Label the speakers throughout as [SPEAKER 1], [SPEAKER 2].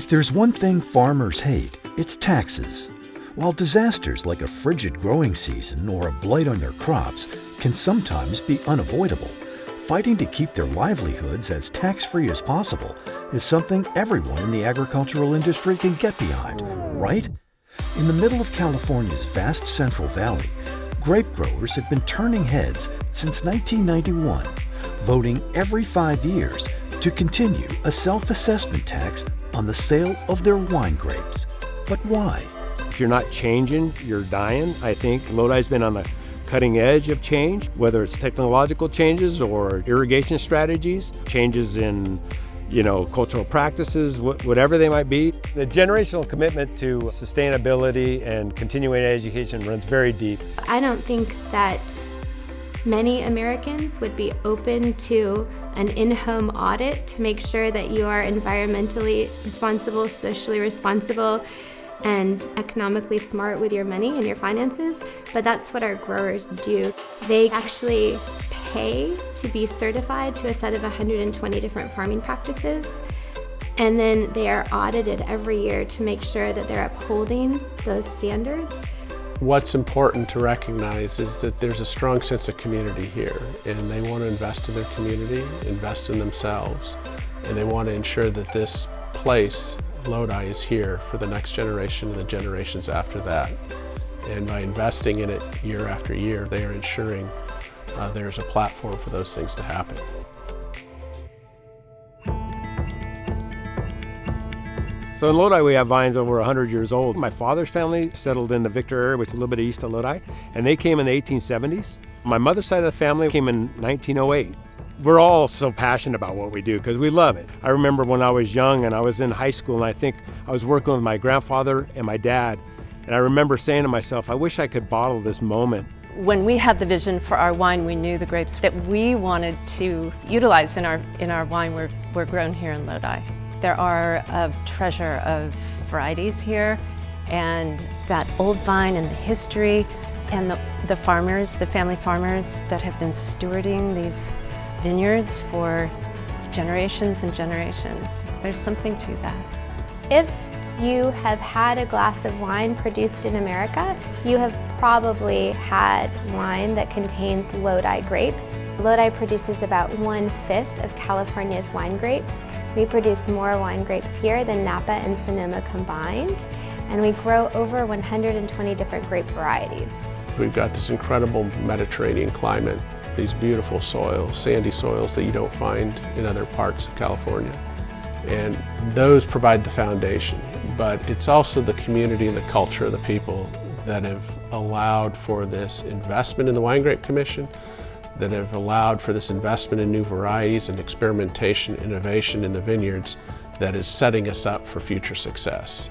[SPEAKER 1] If there's one thing farmers hate, it's taxes. While disasters like a frigid growing season or a blight on their crops can sometimes be unavoidable, fighting to keep their livelihoods as tax-free as possible is something everyone in the agricultural industry can get behind, right? In the middle of California's vast Central Valley, grape growers have been turning heads since 1991, voting every 5 years to continue a self-assessment tax on the sale of their wine grapes. But why?
[SPEAKER 2] If you're not changing, you're dying. I think Lodi's been on the cutting edge of change, whether it's technological changes or irrigation strategies, changes in cultural practices, whatever they might be. The generational commitment to sustainability and continuing education runs very deep.
[SPEAKER 3] I don't think that many Americans would be open to an in-home audit to make sure that you are environmentally responsible, socially responsible, and economically smart with your money and your finances, but that's what our growers do. They actually pay to be certified to a set of 120 different farming practices, and then they are audited every year to make sure that they're upholding those standards.
[SPEAKER 4] What's important to recognize is that there's a strong sense of community here, and they want to invest in their community, invest in themselves, and they want to ensure that this place, Lodi, is here for the next generation and the generations after that. And by investing in it year after year, they are ensuring there's a platform for those things to happen.
[SPEAKER 2] So in Lodi, we have vines over 100 years old. My father's family settled in the Victor area, which is a little bit east of Lodi, and they came in the 1870s. My mother's side of the family came in 1908. We're all so passionate about what we do because we love it. I remember when I was young and I was in high school, and I think I was working with my grandfather and my dad, and I remember saying to myself, I wish I could bottle this moment.
[SPEAKER 5] When we had the vision for our wine, we knew the grapes that we wanted to utilize in our wine were grown here in Lodi. There are a treasure of varieties here, and that old vine and the history, and the farmers, the family farmers that have been stewarding these vineyards for generations and generations. There's something to that.
[SPEAKER 3] If you have had a glass of wine produced in America, you have probably had wine that contains Lodi grapes. Lodi produces about 1/5 of California's wine grapes. We produce more wine grapes here than Napa and Sonoma combined, and we grow over 120 different grape varieties.
[SPEAKER 4] We've got this incredible Mediterranean climate, these beautiful soils, sandy soils that you don't find in other parts of California. And those provide the foundation, but it's also the community and the culture of the people that have allowed for this investment in the Winegrape Commission, that have allowed for this investment in new varieties and experimentation, innovation in the vineyards that is setting us up for future success.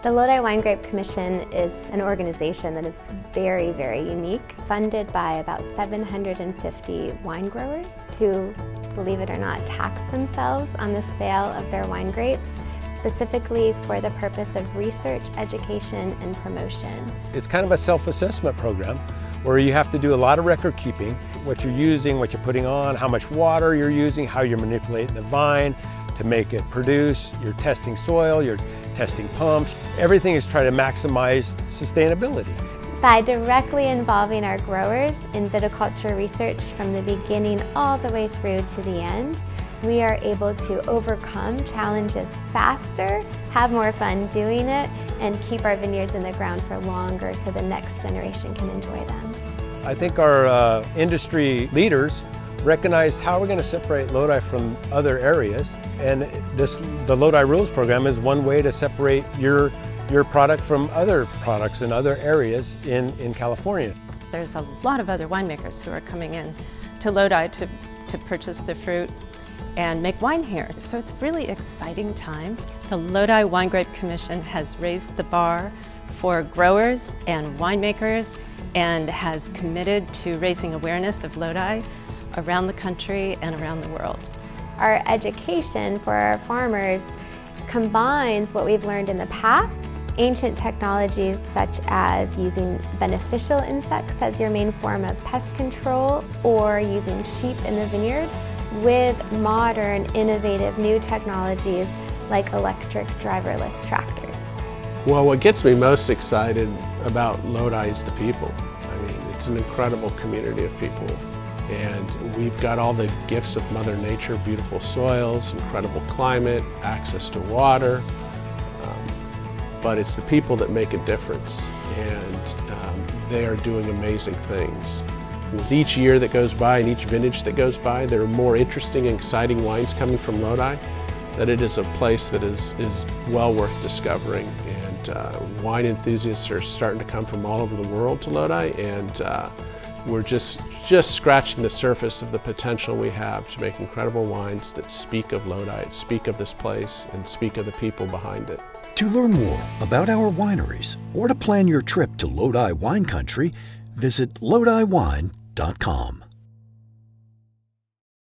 [SPEAKER 3] The Lodi Winegrape Commission is an organization that is very, very unique, funded by about 750 wine growers who, believe it or not, tax themselves on the sale of their wine grapes, specifically for the purpose of research, education, and promotion.
[SPEAKER 2] It's kind of a self-assessment program where you have to do a lot of record keeping, what you're using, what you're putting on, how much water you're using, how you're manipulating the vine to make it produce. You're testing soil, you're testing pumps. Everything is trying to maximize sustainability.
[SPEAKER 3] By directly involving our growers in viticulture research from the beginning all the way through to the end, we are able to overcome challenges faster, have more fun doing it, and keep our vineyards in the ground for longer so the next generation can enjoy them.
[SPEAKER 2] I think our industry leaders recognize how we're going to separate Lodi from other areas, and the Lodi Rules program is one way to separate your product from other products in other areas in California.
[SPEAKER 5] There's a lot of other winemakers who are coming in to Lodi to purchase the fruit and make wine here. So it's a really exciting time. The Lodi Winegrape Commission has raised the bar for growers and winemakers and has committed to raising awareness of Lodi around the country and around the world.
[SPEAKER 3] Our education for our farmers combines what we've learned in the past, ancient technologies such as using beneficial insects as your main form of pest control or using sheep in the vineyard, with modern, innovative new technologies like electric driverless tractors.
[SPEAKER 4] Well, what gets me most excited about Lodi is the people. I mean, it's an incredible community of people. And we've got all the gifts of Mother Nature, beautiful soils, incredible climate, access to water. But it's the people that make a difference, and they are doing amazing things. With each year that goes by and each vintage that goes by, there are more interesting and exciting wines coming from Lodi, that it is a place that is well worth discovering. And wine enthusiasts are starting to come from all over the world to Lodi, and we're just scratching the surface of the potential we have to make incredible wines that speak of Lodi, speak of this place, and speak of the people behind it.
[SPEAKER 1] To learn more about our wineries or to plan your trip to Lodi wine country, visit lodiwine.com.